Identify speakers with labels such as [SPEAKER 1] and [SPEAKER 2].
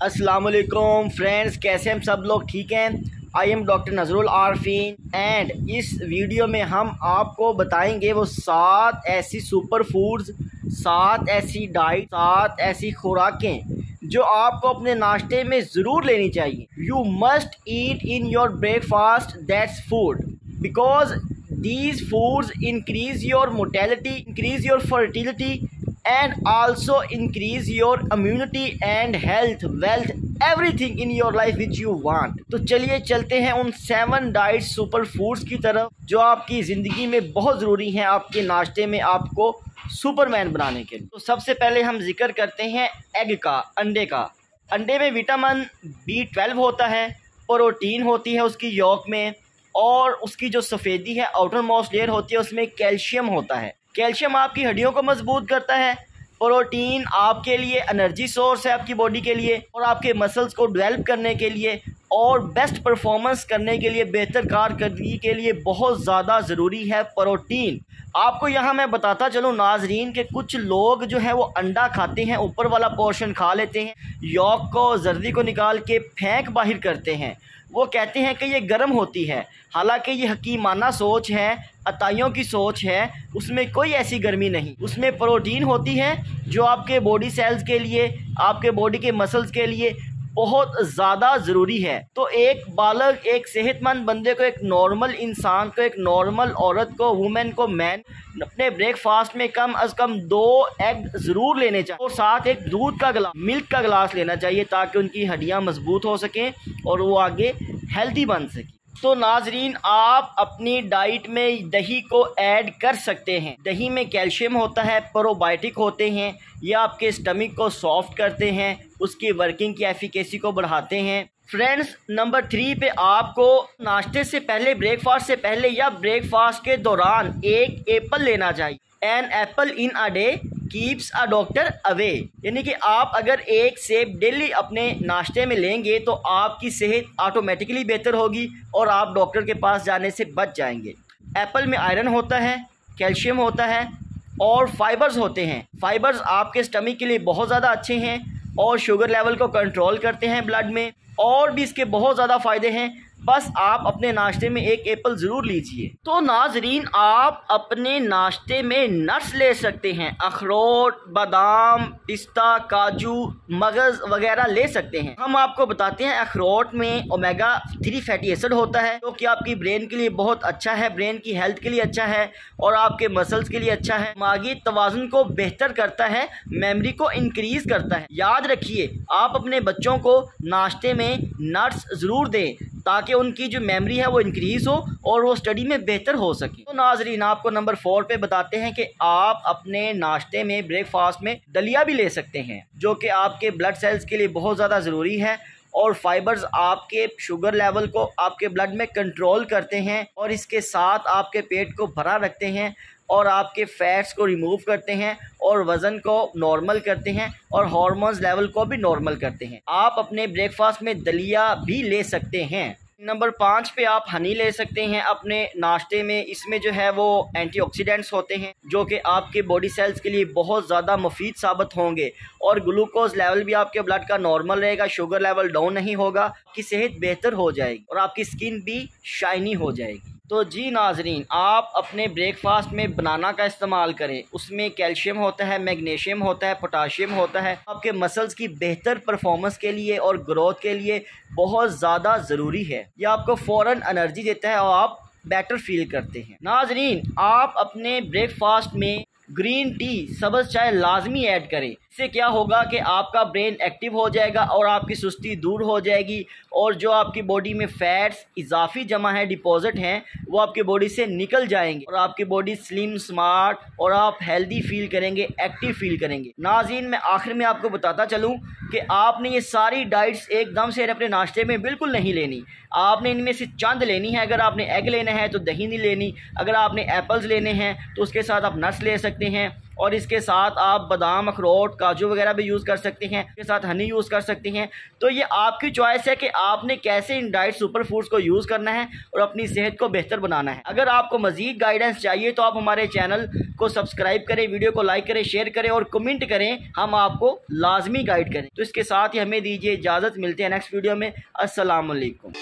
[SPEAKER 1] अस्सलाम वालेकुम फ्रेंड्स, कैसे हम सब लोग ठीक हैं। I am doctor Nazrul Arfeen and इस वीडियो में हम आपको बताएंगे वो 7 ऐसी सुपर फूड्स, 7 ऐसी डाइट, 7 ऐसी खुराकें जो आपको अपने नाश्ते में ज़रूर लेनी चाहिए। You must eat in your breakfast that's food because these foods increase your mortality, increase your fertility and also increase your immunity and health, wealth, everything in your life which you want। तो चलिए चलते हैं उन 7 diet super foods की तरफ जो आपकी ज़िंदगी में बहुत ज़रूरी हैं, आपके नाश्ते में आपको सुपरमैन बनाने के लिए। तो सबसे पहले हम जिक्र करते हैं एग का, अंडे का। अंडे में विटामिन B12 होता है, प्रोटीन होती है उसकी यॉक में, और उसकी जो सफ़ेदी है आउटर मोस्ट लेयर होती है उसमें कैल्शियम होता है। कैल्शियम आपकी हड्डियों को मजबूत करता है। प्रोटीन आपके लिए एनर्जी सोर्स है आपकी बॉडी के लिए और आपके मसल्स को डेवलप करने के लिए और बेस्ट परफॉर्मेंस करने के लिए, बेहतर कारकर्दगी के लिए बहुत ज़्यादा ज़रूरी है प्रोटीन। आपको यहाँ मैं बताता चलूँ नाजरीन के कुछ लोग जो है वो अंडा खाते हैं, ऊपर वाला पोर्शन खा लेते हैं, यॉक को, जर्दी को निकाल के फेंक बाहर करते हैं। वो कहते हैं कि ये गर्म होती है, हालांकि ये हकीमाना सोच है, अताइयों की सोच है। उसमें कोई ऐसी गर्मी नहीं, उसमें प्रोटीन होती है जो आपके बॉडी सेल्स के लिए, आपके बॉडी के मसल्स के लिए बहुत ज़्यादा ज़रूरी है। तो एक बालग, एक सेहतमंद बंदे को, एक नॉर्मल इंसान को, एक नॉर्मल औरत को, वुमेन को, मैन अपने ब्रेकफास्ट में कम अज़ कम 2 एग ज़रूर लेने चाहिए और साथ एक दूध का गिलास, मिल्क का गिलास लेना चाहिए ताकि उनकी हड्डियाँ मजबूत हो सकें और वो आगे हेल्दी बन सकें। तो नाजरीन, आप अपनी डाइट में दही को ऐड कर सकते हैं। दही में कैल्शियम होता है, प्रोबायोटिक होते हैं, ये आपके स्टमक को सॉफ्ट करते हैं, उसकी वर्किंग की एफिकेसी को बढ़ाते हैं। फ्रेंड्स, नंबर 3 पे आपको नाश्ते से पहले, ब्रेकफास्ट से पहले या ब्रेकफास्ट के दौरान एक एप्पल लेना चाहिए। An apple in a day keeps a doctor away, यानी कि आप अगर एक सेब डेली अपने नाश्ते में लेंगे तो आपकी सेहत ऑटोमेटिकली बेहतर होगी और आप डॉक्टर के पास जाने से बच जाएंगे। एप्पल में आयरन होता है, कैल्शियम होता है और फाइबर्स होते हैं। फाइबर्स आपके स्टमक के लिए बहुत ज़्यादा अच्छे हैं और शुगर लेवल को कंट्रोल करते हैं ब्लड में, और भी इसके बहुत ज़्यादा फ़ायदे हैं। बस आप अपने नाश्ते में एक एप्पल ज़रूर लीजिए। तो नाजरीन, आप अपने नाश्ते में नट्स ले सकते हैं, अखरोट, बादाम, पिस्ता, काजू, मगज़ वगैरह ले सकते हैं। हम आपको बताते हैं अखरोट में ओमेगा 3 फैटी एसिड होता है जो कि आपकी ब्रेन के लिए बहुत अच्छा है, ब्रेन की हेल्थ के लिए अच्छा है और आपके मसल्स के लिए अच्छा है। दिमागी तवाज़ुन को बेहतर करता है, मेमोरी को इंक्रीज़ करता है। याद रखिए, आप अपने बच्चों को नाश्ते में नट्स ज़रूर दें ताकि उनकी जो मेमोरी है वो इंक्रीज़ हो और वो स्टडी में बेहतर हो सके। तो नाजरीन, आपको नंबर 4 पे बताते हैं कि आप अपने नाश्ते में, ब्रेकफास्ट में दलिया भी ले सकते हैं जो कि आपके ब्लड सेल्स के लिए बहुत ज़्यादा ज़रूरी है और फाइबर्स आपके शुगर लेवल को आपके ब्लड में कंट्रोल करते हैं और इसके साथ आपके पेट को भरा रखते हैं और आपके फैट्स को रिमूव करते हैं और वज़न को नॉर्मल करते हैं और हार्मोन्स लेवल को भी नॉर्मल करते हैं। आप अपने ब्रेकफास्ट में दलिया भी ले सकते हैं। नंबर 5 पे आप हनी ले सकते हैं अपने नाश्ते में। इसमें जो है वो एंटीऑक्सीडेंट्स होते हैं जो कि आपके बॉडी सेल्स के लिए बहुत ज़्यादा मुफीद साबित होंगे और ग्लूकोज लेवल भी आपके ब्लड का नॉर्मल रहेगा, शुगर लेवल डाउन नहीं होगा, आपकी सेहत बेहतर हो जाएगी और आपकी स्किन भी शाइनी हो जाएगी। तो जी नाजरीन, आप अपने ब्रेकफास्ट में बनाना का इस्तेमाल करें, उसमें कैल्शियम होता है, मैग्नीशियम होता है, पोटाशियम होता है, आपके मसल्स की बेहतर परफॉर्मेंस के लिए और ग्रोथ के लिए बहुत ज़्यादा ज़रूरी है। यह आपको फ़ौरन एनर्जी देता है और आप बेटर फील करते हैं। नाजरीन, आप अपने ब्रेकफास्ट में ग्रीन टी, सब्ज़ चाय लाजमी ऐड करें। इससे क्या होगा कि आपका ब्रेन एक्टिव हो जाएगा और आपकी सुस्ती दूर हो जाएगी और जो आपकी बॉडी में फ़ैट्स इजाफी जमा है, डिपॉजिट हैं, वो आपकी बॉडी से निकल जाएंगे और आपकी बॉडी स्लिम, स्मार्ट और आप हेल्दी फील करेंगे, एक्टिव फील करेंगे। नाज़रीन, मैं आखिर में आपको बताता चलूँ कि आपने ये सारी डाइट्स एकदम से अपने नाश्ते में बिल्कुल नहीं लेनी। आपने इनमें से चंद लेनी है। अगर आपने एग लेना है तो दही नहीं लेनी, अगर आपने एप्पल्स लेने हैं तो उसके साथ आप नट्स ले सकते हैं और इसके साथ आप बादाम, अखरोट, काजू वगैरह भी यूज़ कर सकते हैं। इसके साथ हनी यूज़ कर सकते हैं। तो ये आपकी चॉइस है कि आपने कैसे इन डाइट सुपर फूड्स को यूज़ करना है और अपनी सेहत को बेहतर बनाना है। अगर आपको मज़ीद गाइडेंस चाहिए तो आप हमारे चैनल को सब्सक्राइब करें, वीडियो को लाइक करें, शेयर करें और कमेंट करें, हम आपको लाजमी गाइड करें। तो इसके साथ ही हमें दीजिए इजाज़त, मिलते हैं नेक्स्ट वीडियो में। अस्सलाम वालेकुम।